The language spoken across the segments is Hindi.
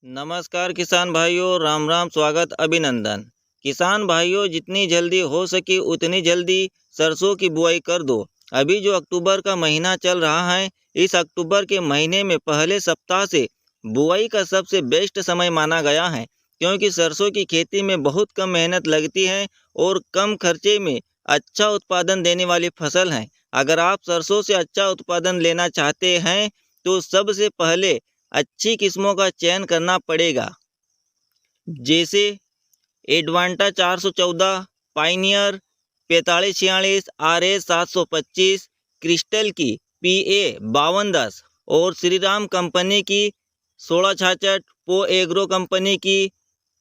नमस्कार किसान भाइयों, राम राम, स्वागत अभिनंदन। किसान भाइयों, जितनी जल्दी हो सके उतनी जल्दी सरसों की बुआई कर दो। अभी जो अक्टूबर का महीना चल रहा है, इस अक्टूबर के महीने में पहले सप्ताह से बुआई का सबसे बेस्ट समय माना गया है, क्योंकि सरसों की खेती में बहुत कम मेहनत लगती है और कम खर्चे में अच्छा उत्पादन देने वाली फसल है। अगर आप सरसों से अच्छा उत्पादन लेना चाहते हैं तो सबसे पहले अच्छी किस्मों का चयन करना पड़ेगा, जैसे एडवांटा 414, पाइनियर 4546, RS 725, क्रिस्टल की PA 5210 और श्रीराम कंपनी की 1666, पो एग्रो कंपनी की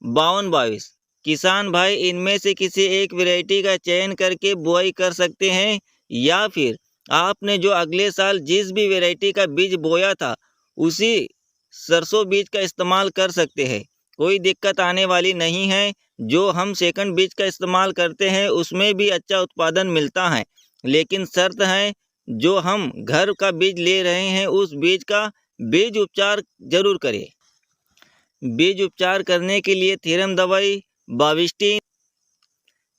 5222। किसान भाई इनमें से किसी एक वैरायटी का चयन करके बुआई कर सकते हैं, या फिर आपने जो अगले साल जिस भी वैरायटी का बीज बोया था उसी सरसों बीज का इस्तेमाल कर सकते हैं। कोई दिक्कत आने वाली नहीं है। जो हम सेकंड बीज का इस्तेमाल करते हैं उसमें भी अच्छा उत्पादन मिलता है, लेकिन शर्त है जो हम घर का बीज ले रहे हैं उस बीज का बीज उपचार जरूर करें। बीज उपचार करने के लिए थीरम दवाई, बाविस्टिन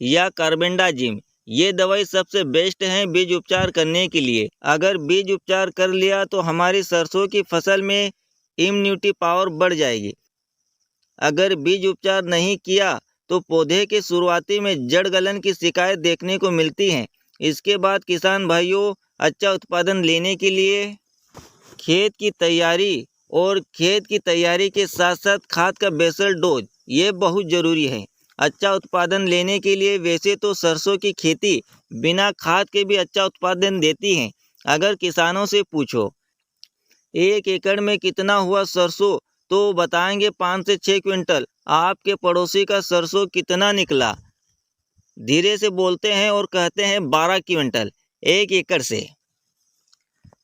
या कार्बेंडाजिम, ये दवाई सबसे बेस्ट है बीज उपचार करने के लिए। अगर बीज उपचार कर लिया तो हमारी सरसों की फसल में इम्यूनिटी पावर बढ़ जाएगी। अगर बीज उपचार नहीं किया तो पौधे के शुरुआती में जड़ गलन की शिकायत देखने को मिलती है। इसके बाद किसान भाइयों, अच्छा उत्पादन लेने के लिए खेत की तैयारी के साथ साथ खाद का बेसल डोज ये बहुत ज़रूरी है। अच्छा उत्पादन लेने के लिए वैसे तो सरसों की खेती बिना खाद के भी अच्छा उत्पादन देती है। अगर किसानों से पूछो 1 एकड़ में कितना हुआ सरसों, तो बताएंगे 5 से 6 क्विंटल। आपके पड़ोसी का सरसों कितना निकला, धीरे से बोलते हैं और कहते हैं 12 क्विंटल 1 एकड़ से।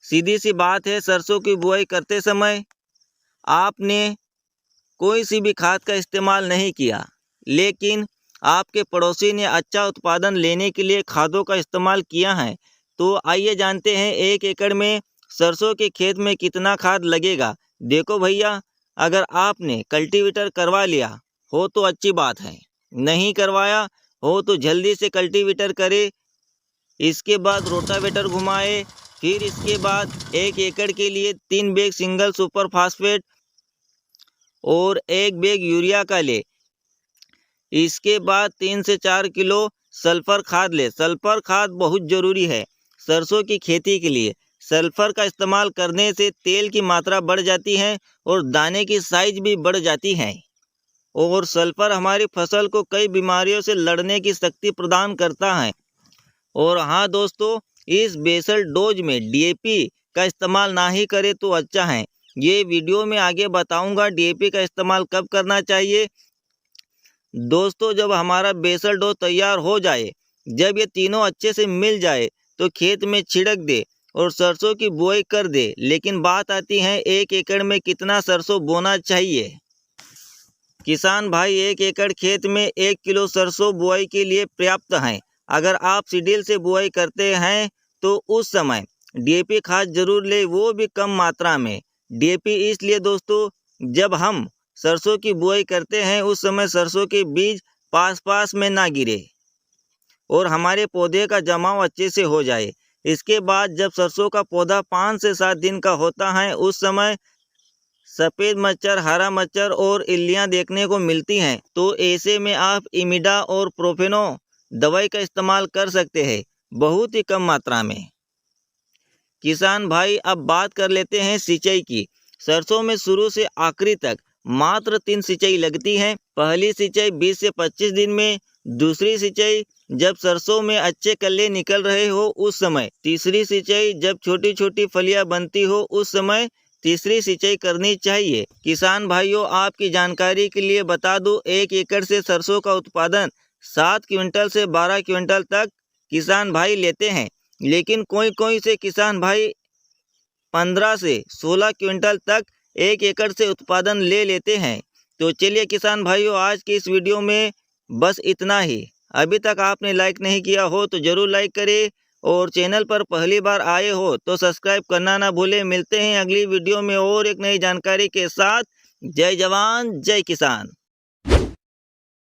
सीधी सी बात है, सरसों की बुआई करते समय आपने कोई सी भी खाद का इस्तेमाल नहीं किया, लेकिन आपके पड़ोसी ने अच्छा उत्पादन लेने के लिए खादों का इस्तेमाल किया है। तो आइए जानते हैं 1 एकड़ में सरसों के खेत में कितना खाद लगेगा। देखो भैया, अगर आपने कल्टीवेटर करवा लिया हो तो अच्छी बात है, नहीं करवाया हो तो जल्दी से कल्टीवेटर करे। इसके बाद रोटावेटर घुमाए, फिर इसके बाद 1 एकड़ के लिए 3 बैग सिंगल सुपर फास्फेट और 1 बैग यूरिया का ले। इसके बाद 3 से 4 किलो सल्फर खाद ले। सल्फर खाद बहुत ज़रूरी है सरसों की खेती के लिए। सल्फर का इस्तेमाल करने से तेल की मात्रा बढ़ जाती है और दाने की साइज भी बढ़ जाती है, और सल्फर हमारी फसल को कई बीमारियों से लड़ने की शक्ति प्रदान करता है। और हाँ दोस्तों, इस बेसल डोज में DAP का इस्तेमाल ना ही करे तो अच्छा है। ये वीडियो में आगे बताऊंगा DAP का इस्तेमाल कब करना चाहिए। दोस्तों, जब हमारा बेसल डोज तैयार हो जाए, जब ये तीनों अच्छे से मिल जाए तो खेत में छिड़क दे और सरसों की बुआई कर दे। लेकिन बात आती है 1 एकड़ में कितना सरसों बोना चाहिए। किसान भाई, 1 एकड़ खेत में 1 किलो सरसों बुआई के लिए पर्याप्त है। अगर आप सीडील से बुआई करते हैं तो उस समय DAP खाद जरूर ले, वो भी कम मात्रा में। DAP इसलिए दोस्तों, जब हम सरसों की बुआई करते हैं उस समय सरसों के बीज पास पास में ना गिरे और हमारे पौधे का जमाव अच्छे से हो जाए। इसके बाद जब सरसों का पौधा 5 से 7 दिन का होता है उस समय सफ़ेद मच्छर, हरा मच्छर और इल्लियाँ देखने को मिलती हैं। तो ऐसे में आप इमिडा और प्रोफेनो दवाई का इस्तेमाल कर सकते हैं, बहुत ही कम मात्रा में। किसान भाई, अब बात कर लेते हैं सिंचाई की। सरसों में शुरू से आखिरी तक मात्र 3 सिंचाई लगती हैं। पहली सिंचाई 20 से 25 दिन में, दूसरी सिंचाई जब सरसों में अच्छे कल्ले निकल रहे हो उस समय, तीसरी सिंचाई जब छोटी छोटी फलियां बनती हो उस समय तीसरी सिंचाई करनी चाहिए। किसान भाइयों, आपकी जानकारी के लिए बता दूं, 1 एकड़ से सरसों का उत्पादन 7 क्विंटल से 12 क्विंटल तक किसान भाई लेते हैं, लेकिन कोई से किसान भाई 15 से 16 क्विंटल तक 1 एकड़ से उत्पादन ले लेते हैं। तो चलिए किसान भाइयों, आज की इस वीडियो में बस इतना ही। अभी तक आपने लाइक नहीं किया हो तो ज़रूर लाइक करें, और चैनल पर पहली बार आए हो तो सब्सक्राइब करना ना भूलें। मिलते हैं अगली वीडियो में और एक नई जानकारी के साथ। जय जवान जय किसान।